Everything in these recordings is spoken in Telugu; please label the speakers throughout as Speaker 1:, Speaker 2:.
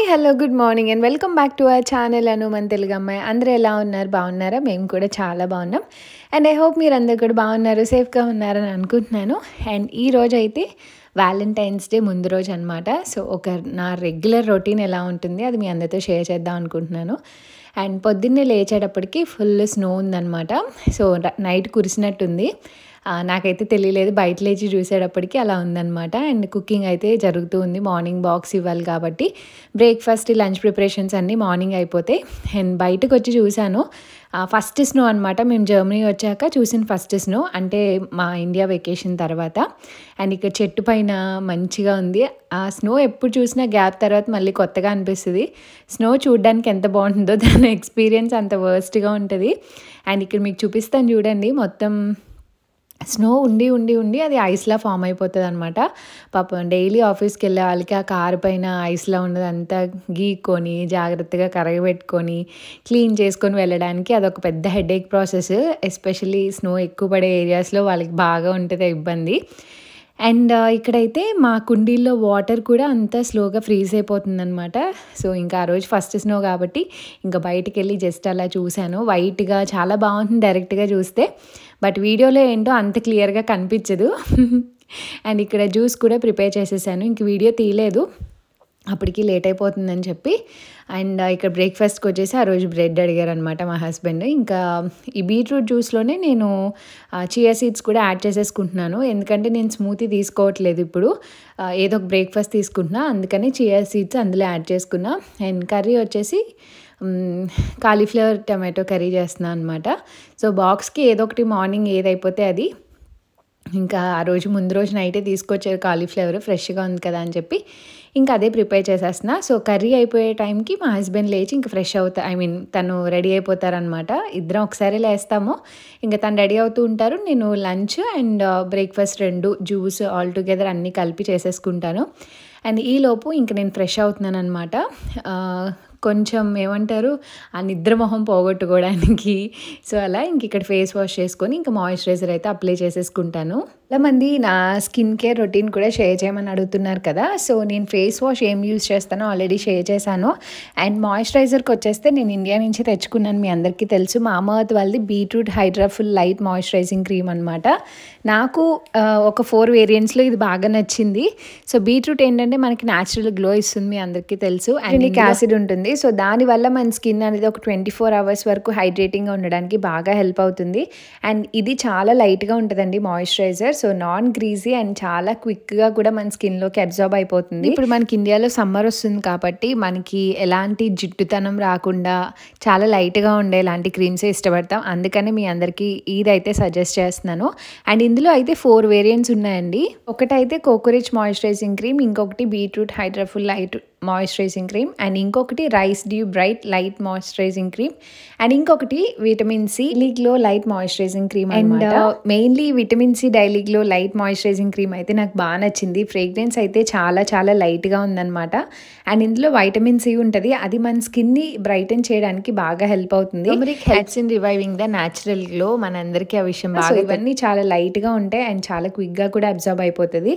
Speaker 1: Hi hello good morning and welcome back to our channel Anu మన తెలుగు అమ్మాయి. అందరూ ఎలా ఉన్నారు? బాగున్నారా? మేము కూడా చాలా బాగున్నాం. అండ్ ఐ హోప్ మీరు అందరు కూడా బాగున్నారు, సేఫ్గా ఉన్నారని అనుకుంటున్నాను. అండ్ ఈ రోజు అయితే వ్యాలంటైన్స్ డే ముందు రోజు అనమాట. సో నా రెగ్యులర్ రొటీన్ ఎలా ఉంటుంది అది మీ అందరితో షేర్ చేద్దాం అనుకుంటున్నాను. అండ్ పొద్దున్నే లేచేటప్పటికి ఫుల్ స్నో ఉందన్నమాట. సో నైట్ కురిసినట్టుంది. నాకైతే తెలియలేదు, బయట లేచి చూసేటప్పటికి అలా ఉందన్నమాట. అండ్ కుకింగ్ అయితే జరుగుతూ ఉంది. మార్నింగ్ బాక్స్ ఇవ్వాలి కాబట్టి బ్రేక్ఫాస్ట్ లంచ్ ప్రిపరేషన్స్ అన్నీ మార్నింగ్ అయిపోతాయి. అండ్ బయటకు వచ్చి చూశాను, ఫస్ట్ స్నో అనమాట. మేము జర్మనీ వచ్చాక చూసిన ఫస్ట్ స్నో, అంటే మా ఇండియా వెకేషన్ తర్వాత. అండ్ ఇక్కడ చెట్టు పైన మంచిగా ఉంది. ఆ స్నో ఎప్పుడు చూసినా గ్యాప్ తర్వాత మళ్ళీ కొత్తగా అనిపిస్తుంది. స్నో చూడడానికి ఎంత బాగుంటుందో దాని ఎక్స్పీరియన్స్ అంత వర్స్ట్గా ఉంటుంది. అండ్ ఇక్కడ మీకు చూపిస్తాను చూడండి, మొత్తం స్నో ఉండి ఉండి ఉండి అది ఐస్లా ఫామ్ అయిపోతుంది అనమాట. పాపం డైలీ ఆఫీస్కి వెళ్ళే వాళ్ళకి ఆ కారు పైన ఐస్లా ఉన్నదంతా గీక్కొని జాగ్రత్తగా కరగబెట్టుకొని క్లీన్ చేసుకొని వెళ్ళడానికి అదొక పెద్ద హెడేక్ ప్రాసెస్. ఎస్పెషల్లీ స్నో ఎక్కువ పడే ఏరియాస్లో వాళ్ళకి బాగా ఉంటుంది ఇబ్బంది. అండ్ ఇక్కడైతే మా కుండీల్లో వాటర్ కూడా అంతా స్లోగా ఫ్రీజ్ అయిపోతుందన్నమాట. సో ఇంకా ఆ రోజు ఫస్ట్ స్నో కాబట్టి ఇంకా బయటికి వెళ్ళి జస్ట్ అలా చూశాను. వైట్గా చాలా బాగుంటుంది డైరెక్ట్గా చూస్తే, బట్ వీడియోలో ఏంటో అంత క్లియర్గా కనిపించదు. అండ్ ఇక్కడ జ్యూస్ కూడా ప్రిపేర్ చేసేసాను, ఇంక వీడియో తీయలేదు అప్పటికి లేట్ అయిపోతుందని చెప్పి. అండ్ ఇక్కడ బ్రేక్ఫాస్ట్కి వచ్చేసి ఆ రోజు బ్రెడ్ అడిగారనమాట మా హస్బెండ్. ఇంకా ఈ బీట్రూట్ జ్యూస్లోనే నేను చియా సీడ్స్ కూడా యాడ్ చేసేసుకుంటున్నాను, ఎందుకంటే నేను స్మూతీ తీసుకోవట్లేదు ఇప్పుడు, ఏదో ఒక బ్రేక్ఫాస్ట్ తీసుకుంటున్నా, అందుకని చియా సీడ్స్ అందులో యాడ్ చేసుకున్నా. అండ్ కర్రీ వచ్చేసి కాలీఫ్లవర్ టమాటో కర్రీ చేస్తున్నాను అనమాట. సో బాక్స్కి ఏదో ఒకటి మార్నింగ్ ఏదైపోతే అది, ఇంకా ఆ రోజు ముందు రోజు నైటే తీసుకొచ్చారు కాలీఫ్లవర్, ఫ్రెష్గా ఉంది కదా అని చెప్పి ఇంకా అదే ప్రిపేర్ చేసేస్తున్నా. సో కర్రీ అయిపోయే టైంకి మా హస్బెండ్ లేచి ఇంకా ఫ్రెష్ అవుతా, తను రెడీ అయిపోతారనమాట. ఇద్దరం ఒకసారి లేస్తాము, ఇంకా తను రెడీ అవుతూ ఉంటారు, నేను లంచ్ అండ్ బ్రేక్ఫాస్ట్ రెండు జ్యూస్ ఆల్ టుగెదర్ అన్నీ కలిపి చేసేసుకుంటాను. అండ్ ఈలోపు ఇంక నేను ఫ్రెష్ అవుతున్నాను అనమాట. కొంచెం ఏమంటారు, ఆ నిద్ర మొహం పోగొట్టుకోవడానికి. సో అలా ఇంక ఇక్కడ ఫేస్ వాష్ చేసుకొని ఇంకా మాయిశ్చరైజర్ అయితే అప్లై చేసేసుకుంటాను. చాలామంది నా స్కిన్ కేర్ రొటీన్ కూడా షేర్ చేయమని అడుగుతున్నారు కదా. సో నేను ఫేస్ వాష్ ఏం యూజ్ చేస్తానో ఆల్రెడీ షేర్ చేశాను. అండ్ మాయిశ్చరైజర్కి వచ్చేస్తే నేను ఇండియా నుంచి తెచ్చుకున్నాను, మీ అందరికీ తెలుసు, మామాఅర్త్ వాళ్ళది beetroot hydra full light moisturising cream అనమాట. నాకు ఒక 4 వేరియంట్స్లో ఇది బాగా నచ్చింది. సో బీట్రూట్ ఏంటంటే మనకి న్యాచురల్ గ్లో ఇస్తుంది, మీ అందరికీ తెలుసు. అండ్ యాసిడ్ ఉంటుంది, సో దానివల్ల మన స్కిన్ అనేది ఒక 24 అవర్స్ వరకు హైడ్రేటింగ్గా ఉండడానికి బాగా హెల్ప్ అవుతుంది. అండ్ ఇది చాలా లైట్గా ఉంటుందండి moisturiser, so non greasy and చాలా క్విక్గా కూడా మన స్కిన్లోకి అబ్జార్బ్ అయిపోతుంది. ఇప్పుడు మనకి ఇండియాలో సమ్మర్ వస్తుంది కాబట్టి మనకి ఎలాంటి జిడ్డుతనం రాకుండా చాలా లైట్గా ఉండే ఇలాంటి క్రీమ్సే ఇష్టపడతాం, అందుకని మీ అందరికీ ఇదైతే సజెస్ట్ చేస్తున్నాను. అండ్ ఇందులో అయితే 4 వేరియంట్స్ ఉన్నాయండి. ఒకటైతే కోకోరిచ్ మాయిశ్చరైజింగ్ క్రీమ్, ఇంకొకటి beetroot hydra full light moisturising cream, and ఇంకొకటి rice dew bright light moisturising cream, and ఇంకొకటి vitamin C daily glow light moisturising cream. And mainly vitamin C daily glow light moisturising cream అయితే నాకు బాగా నచ్చింది. ఫ్రేగ్రెన్స్ అయితే చాలా చాలా లైట్గా ఉందన్నమాట. అండ్ ఇందులో వైటమిన్ సి ఉంటుంది, అది మన స్కిన్ని బ్రైటన్ చేయడానికి బాగా హెల్ప్ అవుతుంది. Helps in reviving the natural glow, మనందరికీ ఆ విషయం బాగా. ఇవన్నీ చాలా లైట్గా ఉంటాయి అండ్ చాలా క్విక్గా కూడా అబ్జర్వ్ అయిపోతుంది.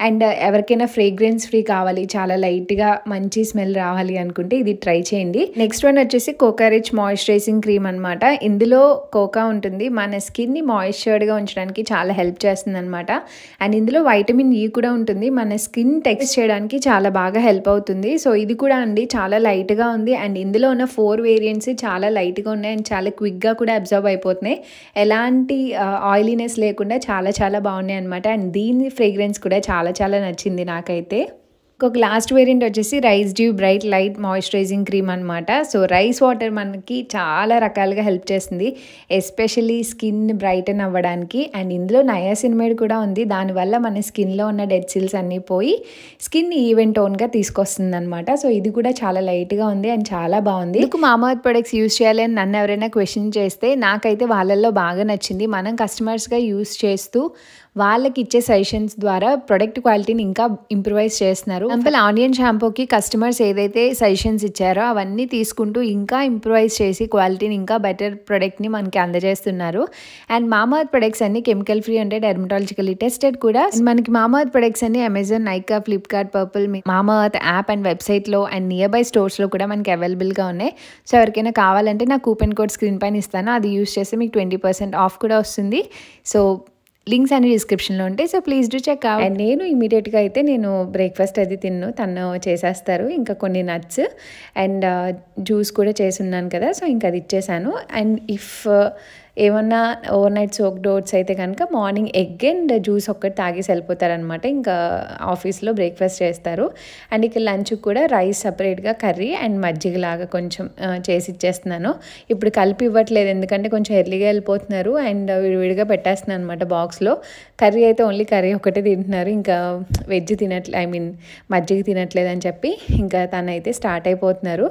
Speaker 1: అండ్ ఎవరికైనా ఫ్రేగ్రెన్స్ ఫ్రీ కావాలి, చాలా లైట్గా మంచి స్మెల్ రావాలి అనుకుంటే ఇది ట్రై చేయండి. నెక్స్ట్ వన్ వచ్చేసి కోకోరిచ్ మాయిశ్చరైజింగ్ క్రీమ్ అనమాట. ఇందులో కోకా ఉంటుంది, మన స్కిన్ని మాయిశ్చర్డ్గా ఉంచడానికి చాలా హెల్ప్ చేస్తుంది అనమాట. అండ్ ఇందులో వైటమిన్ ఈ కూడా ఉంటుంది, మన స్కిన్ టెక్స్ట్ చేయడానికి చాలా బాగా హెల్ప్ అవుతుంది. సో ఇది కూడా అండి చాలా లైట్గా ఉంది. అండ్ ఇందులో ఉన్న 4 వేరియంట్స్ చాలా లైట్గా ఉన్నాయి అండ్ చాలా క్విక్గా కూడా అబ్జర్వ్ అయిపోతున్నాయి, ఎలాంటి ఆయిలీనెస్ లేకుండా చాలా చాలా బాగున్నాయి అనమాట. అండ్ దీని ఫ్రేగ్రెన్స్ కూడా చాలా చాలా నచ్చింది నాకైతే. ఇంకొక లాస్ట్ వేరియంట్ వచ్చేసి rice dew bright light moisturising cream అనమాట. సో రైస్ వాటర్ మనకి చాలా రకాలుగా హెల్ప్ చేస్తుంది, ఎస్పెషల్లీ స్కిన్ బ్రైటన్ అవ్వడానికి. అండ్ ఇందులో నయాసినమైడ్ కూడా ఉంది, దానివల్ల మన స్కిన్లో ఉన్న డెడ్ సెల్స్ అన్నీ పోయి స్కిన్ ఈవెన్ టోన్గా తీసుకొస్తుంది అనమాట. సో ఇది కూడా చాలా లైట్గా ఉంది అండ్ చాలా బాగుంది. మీకు మామాఅర్త్ ప్రొడక్ట్స్ యూస్ చేయాలి అని నన్ను ఎవరైనా క్వశ్చన్ చేస్తే నాకైతే వాళ్ళల్లో బాగా నచ్చింది. మనం కస్టమర్స్గా యూస్ చేస్తూ వాళ్ళకి ఇచ్చే సజెషన్స్ ద్వారా ప్రొడక్ట్ క్వాలిటీని ఇంకా ఇంప్రూవైజ్ చేస్తున్నారు. ఎగ్జాంపుల్ ఆనియన్ షాంపూకి కస్టమర్స్ ఏదైతే సజెషన్స్ ఇచ్చారో అవన్నీ తీసుకుంటూ ఇంకా ఇంప్రూవైజ్ చేసి క్వాలిటీని ఇంకా బెటర్ ప్రొడక్ట్ని మనకి అందజేస్తున్నారు. అండ్ మామాఅర్త్ ప్రొడక్ట్స్ అన్ని కెమికల్ ఫ్రీ అంటే డెర్మటాలజికల్లీ టెస్టెడ్ కూడా. మనకి మామాఅర్త్ ప్రొడక్ట్స్ అన్ని Amazon, Nykaa, Flipkart, Purple, Mamaearth app and వెబ్సైట్లో అండ్ నియర్ బై స్టోర్స్లో కూడా మనకి అవైలబుల్గా ఉన్నాయి. సో ఎవరికైనా కావాలంటే నా కూపన్ కోడ్ స్క్రీన్ పైన ఇస్తాను, అది యూస్ చేస్తే మీకు 20% ఆఫ్ కూడా వస్తుంది. సో లింక్స్ అన్ని డిస్క్రిప్షన్లో ఉంటాయి. So please do check out. And నేను ఇమీడియట్గా అయితే నేను బ్రేక్ఫాస్ట్ అది తను చేసేస్తారు. ఇంకా కొన్ని నట్స్ అండ్ జ్యూస్ కూడా చేసి ఉన్నాను కదా, సో ఇంకా అది ఇచ్చేసాను. అండ్ ఇఫ్ ఏమన్నా ఓవర్ నైట్ సోక్డ్ ఓట్స్ అయితే కనుక మార్నింగ్ ఎగ్ అండ్ జ్యూస్ ఒక్కటి తాగేసి వెళ్ళిపోతారనమాట. ఇంకా ఆఫీస్లో బ్రేక్ఫాస్ట్ చేస్తారు. అండ్ ఇక లంచ్ కూడా రైస్ సపరేట్గా, కర్రీ అండ్ మజ్జిగలాగా కొంచెం చేసి ఇచ్చేస్తున్నాను. ఇప్పుడు కలిపి ఇవ్వట్లేదు ఎందుకంటే కొంచెం ఎర్లీగా వెళ్ళిపోతున్నారు అండ్ విడివిడిగా పెట్టేస్తున్నాను అనమాట బాక్స్లో. కర్రీ అయితే ఓన్లీ కర్రీ ఒకటే తింటున్నారు, ఇంకా వెజ్ మజ్జిగ తినట్లేదు అని చెప్పి ఇంకా తనైతే స్టార్ట్ అయిపోతున్నారు.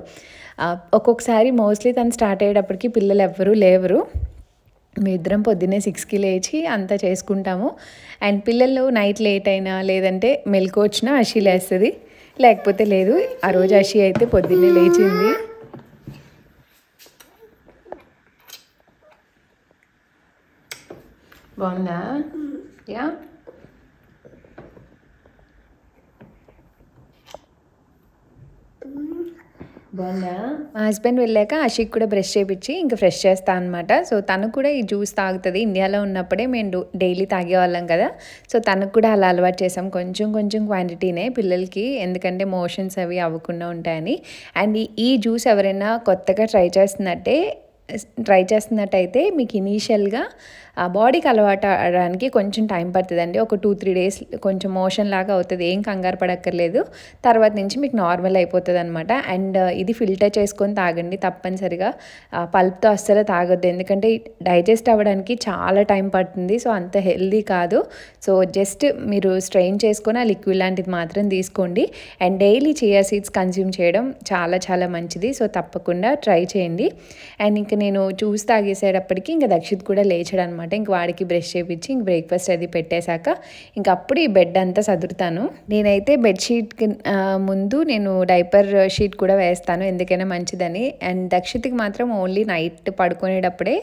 Speaker 1: ఒక్కొక్కసారి మోస్ట్లీ తను స్టార్ట్ అయ్యేటప్పటికి పిల్లలు ఎవ్వరూ లేవరు. మేమిద్దరం పొద్దున్నే 6కి లేచి అంతా చేసుకుంటాము. అండ్ పిల్లలు నైట్ లేట్ అయినా లేదంటే మెలకు వచ్చినా అషి లేస్తుంది, లేకపోతే లేదు. ఆ రోజు అషి అయితే పొద్దున్నే లేచింది. బాగుందా? యా, బాగుందా? మా హస్బెండ్ వెళ్ళాక అషిక్ కూడా బ్రష్ చేయించి ఇంకా ఫ్రెష్ చేస్తా అనమాట. సో తను కూడా ఈ జ్యూస్ తాగుతుంది. ఇండియాలో ఉన్నప్పుడే మేము డైలీ తాగేవాళ్ళం కదా, సో తనకు కూడా అలా అలవాటు చేసాం. కొంచెం కొంచెం క్వాంటిటీనే పిల్లలకి, ఎందుకంటే మోషన్స్ అవి అవ్వకుండా ఉంటాయని. అండ్ ఈ జ్యూస్ ఎవరైనా కొత్తగా ట్రై చేస్తున్నట్టయితే మీకు ఇనీషియల్గా బాడీకి అలవాటు అవడానికి కొంచెం టైం పడుతుందండి. ఒక 2-3 డేస్ కొంచెం మోషన్ లాగా అవుతుంది, ఏం కంగారు పడక్కర్లేదు. తర్వాత నుంచి మీకు నార్మల్ అయిపోతుంది అనమాట. అండ్ ఇది ఫిల్టర్ చేసుకొని తాగండి తప్పనిసరిగా. పల్ప్తో అస్సలు తాగొద్దు, ఎందుకంటే డైజెస్ట్ అవ్వడానికి చాలా టైం పడుతుంది. సో అంత హెల్దీ కాదు. సో జస్ట్ మీరు స్ట్రెయిన్ చేసుకొని ఆ లిక్విడ్ లాంటిది మాత్రం తీసుకోండి. And daily chia seeds consume చేయడం చాలా చాలా మంచిది. సో తప్పకుండా ట్రై చేయండి. అండ్ ఇంకా నేను జ్యూస్ తాగేసేటప్పటికి ఇంకా దక్షిత్ కూడా లేచాడు అనమాట. ఇంక వాడికి బ్రష్ చేయించి ఇంక బ్రేక్ఫాస్ట్ అది పెట్టేశాక ఇంక అప్పుడు ఈ బెడ్ అంతా సదురుతాను. నేనైతే బెడ్షీట్కి ముందు నేను డైపర్ షీట్ కూడా వేస్తాను, ఎందుకైనా మంచిదని. అండ్ దక్షిత్కి మాత్రం ఓన్లీ నైట్ పడుకునేటప్పుడే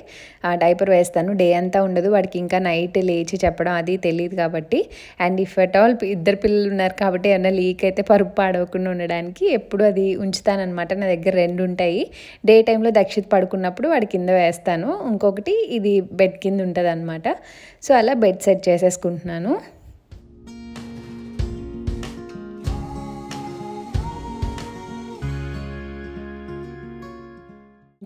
Speaker 1: డైపర్ వేస్తాను, డే అంతా ఉండదు. వాడికి ఇంకా నైట్ లేచి చెప్పడం అది తెలియదు కాబట్టి. అండ్ ఇఫ్ అట్ ఆల్ ఇద్దరు పిల్లలు ఉన్నారు కాబట్టి ఏమన్నా లీక్ అయితే పరుపు పాడవకుండా ఉండడానికి ఎప్పుడు అది ఉంచుతానమాట. నా దగ్గర 2 ఉంటాయి. డే టైంలో దక్షిత్ పడుకున్నప్పుడు వాడి కింద వేస్తాను, ఇంకొకటి ఇది బెడ్ కింద ఉంటుంది అనమాట. సో అలా బెడ్ సెట్ చేసేసుకుంటున్నాను.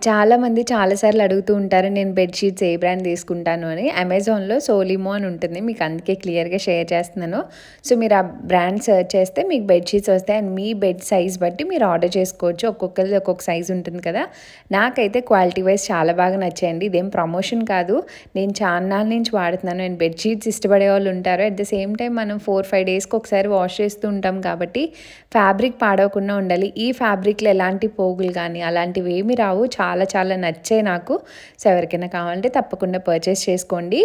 Speaker 1: చాలామంది చాలాసార్లు అడుగుతూ ఉంటారు నేను బెడ్షీట్స్ ఏ బ్రాండ్ తీసుకుంటాను అని. అమెజాన్లో సోలిమో అని ఉంటుంది, మీకు అందుకే క్లియర్గా షేర్ చేస్తున్నాను. సో మీరు ఆ బ్రాండ్ సెర్చ్ చేస్తే మీకు బెడ్షీట్స్ వస్తాయి. అండ్ మీ బెడ్ సైజ్ బట్టి మీరు ఆర్డర్ చేసుకోవచ్చు. ఒక్కొక్కరిది ఒక్కొక్క సైజ్ ఉంటుంది కదా. నాకైతే క్వాలిటీ వైజ్ చాలా బాగా నచ్చాయండి. ఇదేం ప్రమోషన్ కాదు, నేను చాలా నుంచి వాడుతున్నాను. అండ్ బెడ్షీట్స్ ఇష్టపడే వాళ్ళు ఉంటారు. అట్ ద సేమ్ టైం మనం 4-5 డేస్కి ఒకసారి వాష్ చేస్తూ ఉంటాం కాబట్టి ఫ్యాబ్రిక్ పాడవకుండా ఉండాలి. ఈ ఫ్యాబ్రిక్లో ఎలాంటి పోగులు కానీ అలాంటివి ఏమి రావు. చాలా చాలా నచ్చాయి నాకు. సో ఎవరికైనా కావాలంటే తప్పకుండా పర్చేస్ చేసుకోండి.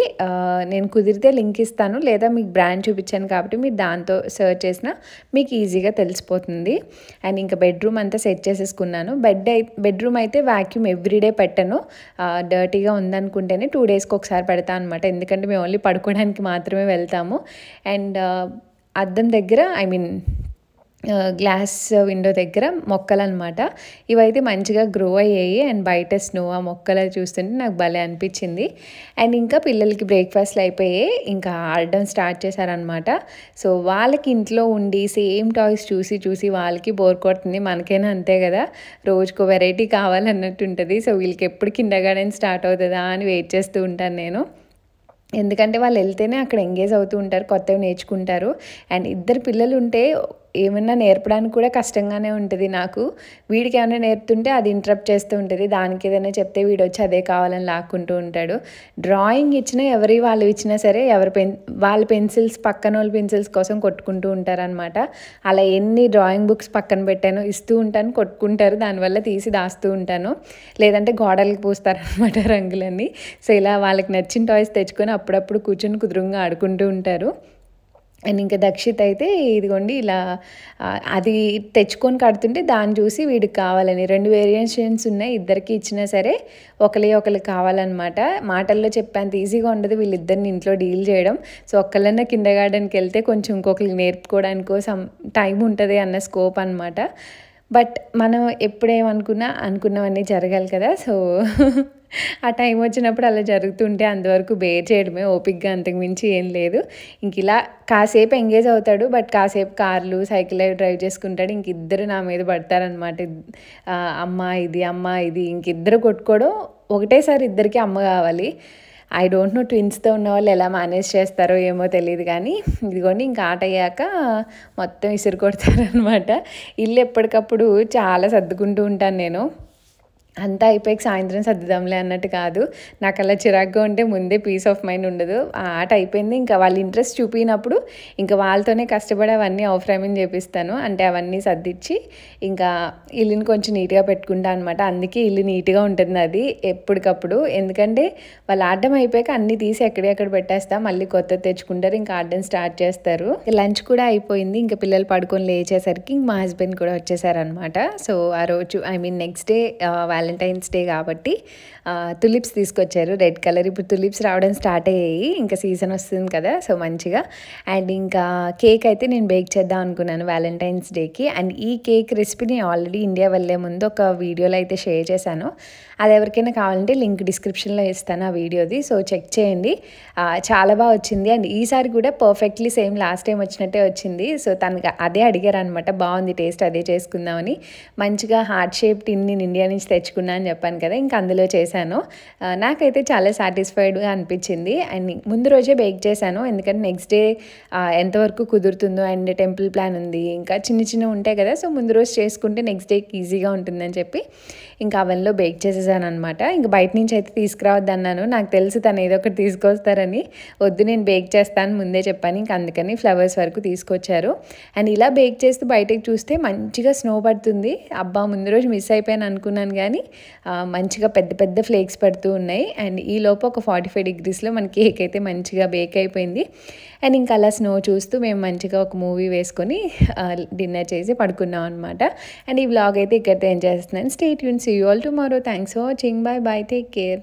Speaker 1: నేను కుదిరితే లింక్ ఇస్తాను, లేదా మీకు బ్రాండ్ చూపించాను కాబట్టి మీరు దాంతో సర్చ్ చేసినా మీకు ఈజీగా తెలిసిపోతుంది. అండ్ ఇంకా బెడ్రూమ్ అంతా సెట్ చేసేసుకున్నాను. బెడ్రూమ్ అయితే వ్యాక్యూమ్ ఎవ్రీడే పెట్టను, డర్టీగా ఉందనుకుంటేనే 2 డేస్కి ఒకసారి పెడతాను అనమాట. ఎందుకంటే మేము ఓన్లీ పడుకోవడానికి మాత్రమే వెళ్తాము. అండ్ అద్దం దగ్గర గ్లాస్ విండో దగ్గర మొక్కలు అనమాట, ఇవైతే మంచిగా గ్రో అయ్యాయి. అండ్ బయట స్నో ఆ మొక్కలు చూస్తుంటే నాకు భలే అనిపించింది. అండ్ ఇంకా పిల్లలకి బ్రేక్ఫాస్ట్లు అయిపోయి ఇంకా ఆడడం స్టార్ట్ చేశారనమాట. సో వాళ్ళకి ఇంట్లో ఉండి సేమ్ టాయ్స్ చూసి చూసి వాళ్ళకి బోర్ కొడుతుంది, మనకైనా అంతే కదా, రోజుకో వెరైటీ కావాలన్నట్టు ఉంటుంది. సో వీళ్ళకి ఎప్పుడు కిండర్గార్టెన్ స్టార్ట్ అవుతుందా అని వెయిట్ చేస్తూ ఉంటాను నేను. ఎందుకంటే వాళ్ళు వెళ్తేనే అక్కడ ఎంగేజ్ అవుతూ ఉంటారు, కొత్తవి నేర్చుకుంటారు. అండ్ 2 పిల్లలు ఉంటే ఏమన్నా నేర్పడానికి కూడా కష్టంగానే ఉంటుంది నాకు. వీడికి ఏమైనా నేర్పుతుంటే అది ఇంటరప్ట్ చేస్తూ ఉంటుంది. దానికి ఏదైనా చెప్తే వీడొచ్చి అదే కావాలని లాక్కుంటూ ఉంటాడు. డ్రాయింగ్ ఇచ్చినా వాళ్ళు ఇచ్చినా సరే వాళ్ళ పెన్సిల్స్ పక్కనోళ్ళ పెన్సిల్స్ కోసం కొట్టుకుంటూ ఉంటారనమాట. అలా ఎన్ని డ్రాయింగ్ బుక్స్ పక్కన పెట్టానో ఇస్తూ ఉంటాను, కొట్టుకుంటారు. దానివల్ల తీసి దాస్తూ ఉంటాను. లేదంటే గోడలకు పూస్తారనమాట రంగులన్నీ. సో ఇలా వాళ్ళకి నచ్చిన టాయ్స్ తెచ్చుకొని అప్పుడప్పుడు కూర్చొని కుదురుగా ఆడుకుంటూ ఉంటారు. అండ్ ఇంకా దక్షిత్ అయితే ఇదిగోండి ఇలా అది తెచ్చుకొని కడుతుంటే దాన్ని చూసి వీడికి కావాలని 2 వేరియేషన్స్ ఉన్నాయి. ఇద్దరికి ఇచ్చినా సరే ఒకరికి కావాలన్నమాట. మాటల్లో చెప్పేంత ఈజీగా ఉండదు వీళ్ళిద్దరిని ఇంట్లో డీల్ చేయడం. సో ఒక్కళ్ళన్నా కిండర్ గార్డెన్కి వెళ్తే కొంచెం ఇంకొకరికి నేర్పుకోవడానికో టైం ఉంటుంది అన్న స్కోప్ అనమాట. బట్ మనం అనుకున్నవన్నీ జరగాలి కదా. సో ఆ టైం వచ్చినప్పుడు అలా జరుగుతుంటే అంతవరకు బేర్ చేయడమే ఓపికగా, అంతకుమించి ఏం లేదు. ఇంక ఇలా కాసేపు ఎంగేజ్ అవుతాడు. బట్ కాసేపు కార్లు సైకిల్ అవి డ్రైవ్ చేసుకుంటాడు. ఇంక ఇద్దరు నా మీద పడతారనమాట. అమ్మ ఇది ఇంక ఇద్దరు కొట్టుకోవడం. ఒకటేసారి ఇద్దరికి అమ్మ కావాలి. ఐ డోంట్ నో ట్విన్స్తో ఉన్న వాళ్ళు ఎలా మేనేజ్ చేస్తారో ఏమో తెలియదు. కానీ ఇదిగోండి ఇంకా ఆట అయ్యాక మొత్తం ఇసురు కొడతారనమాట. ఇల్లు ఎప్పటికప్పుడు చాలా సర్దుకుంటూ ఉంటాను నేను. అంతా అయిపోయాక సాయంత్రం సర్దుదాంలే అన్నట్టు కాదు. నాకు అలా చిరాగ్గా ఉంటే ముందే పీస్ ఆఫ్ మైండ్ ఉండదు. ఆ ఆట అయిపోయింది, ఇంకా వాళ్ళు ఇంట్రెస్ట్ చూపినప్పుడు ఇంకా వాళ్ళతోనే కష్టపడి అవన్నీ ఆఫ్ ఫ్రేమింగ్ చేపిస్తాను. అంటే అవన్నీ సర్దిచ్చి ఇంకా ఇల్లుని కొంచెం నీట్గా పెట్టుకుంటాను అనమాట. అందుకే ఇల్లు నీట్గా ఉంటుంది అది ఎప్పటికప్పుడు. ఎందుకంటే వాళ్ళు ఆడడం అయిపోయాక అన్నీ తీసి ఎక్కడెక్కడ పెట్టేస్తా, మళ్ళీ కొత్తది తెచ్చుకుంటారు, ఇంకా ఆడడం స్టార్ట్ చేస్తారు. లంచ్ కూడా అయిపోయింది. ఇంకా పిల్లలు పడుకొని లేచేసరికి ఇంక మా హస్బెండ్ కూడా వచ్చేసారనమాట. సో ఆ రోజు నెక్స్ట్ డే వ్యాలంటైన్స్ డే కాబట్టి తులిప్స్ తీసుకొచ్చారు రెడ్ కలర్. ఇప్పుడు తులిప్స్ రావడం స్టార్ట్ అయ్యాయి, ఇంకా సీజన్ వస్తుంది కదా. సో మంచిగా. అండ్ ఇంకా కేక్ అయితే నేను బేక్ చేద్దాం అనుకున్నాను వ్యాలంటైన్స్ డేకి. అండ్ ఈ కేక్ రెసిపీని ఆల్రెడీ ఇండియా వెళ్ళే ముందు ఒక వీడియోలో అయితే షేర్ చేశాను. అది ఎవరికైనా కావాలంటే లింక్ డిస్క్రిప్షన్లో ఇస్తాను ఆ వీడియోది. సో చెక్ చేయండి. చాలా బాగా వచ్చింది. అండ్ ఈసారి కూడా పర్ఫెక్ట్లీ సేమ్ లాస్ట్ టైం వచ్చినట్టే వచ్చింది. సో తనకి అదే అడిగారు అనమాట, బాగుంది టేస్ట్, అదే చేసుకుందామని. మంచిగా హార్ట్ షేప్ టిన్ నేను ఇండియా నుంచి తెచ్చుకున్నా అని చెప్పాను కదా, ఇంకా అందులో చేశాను. నాకైతే చాలా సాటిస్ఫైడ్గా అనిపించింది. అండ్ ముందు రోజే బేక్ చేశాను, ఎందుకంటే నెక్స్ట్ డే ఎంతవరకు కుదురుతుందో. అండ్ టెంపుల్ ప్లాన్ ఉంది, ఇంకా చిన్న ఉంటాయి కదా. సో ముందు రోజు చేసుకుంటే నెక్స్ట్ డేకి ఈజీగా ఉంటుందని చెప్పి ఇంకా అవెన్లో బేక్ చేసేసాను అనమాట. ఇంక బయట నుంచి అయితే తీసుకురావద్దన్నాను, నాకు తెలుసు తను ఏదో ఒకటి తీసుకొస్తారని. వద్దు నేను బేక్ చేస్తాను ముందే చెప్పాను. ఇంక అందుకని ఫ్లవర్స్ వరకు తీసుకొచ్చారు. అండ్ ఇలా బేక్ చేస్తూ బయటకు చూస్తే మంచిగా స్నో పడుతుంది. అబ్బా ముందు రోజు మిస్ అయిపోయాను అనుకున్నాను, కానీ మంచిగా పెద్ద ఫ్లేక్స్ పడుతూ ఉన్నాయి. అండ్ ఈ లోపు ఒక 45 degreesలో మన కేక్ అయితే మంచిగా బేక్ అయిపోయింది. అండ్ ఇంకా అలా స్నో చూస్తూ మేము మంచిగా ఒక మూవీ వేసుకొని డిన్నర్ చేసి పడుకున్నాం అనమాట. అండ్ ఈ వ్లాగ్ అయితే ఇక్కడితో ఎంజాయ్ చేస్తున్నాను. Stay tune, see you all tomorrow. Thanks for watching. Bye, take care.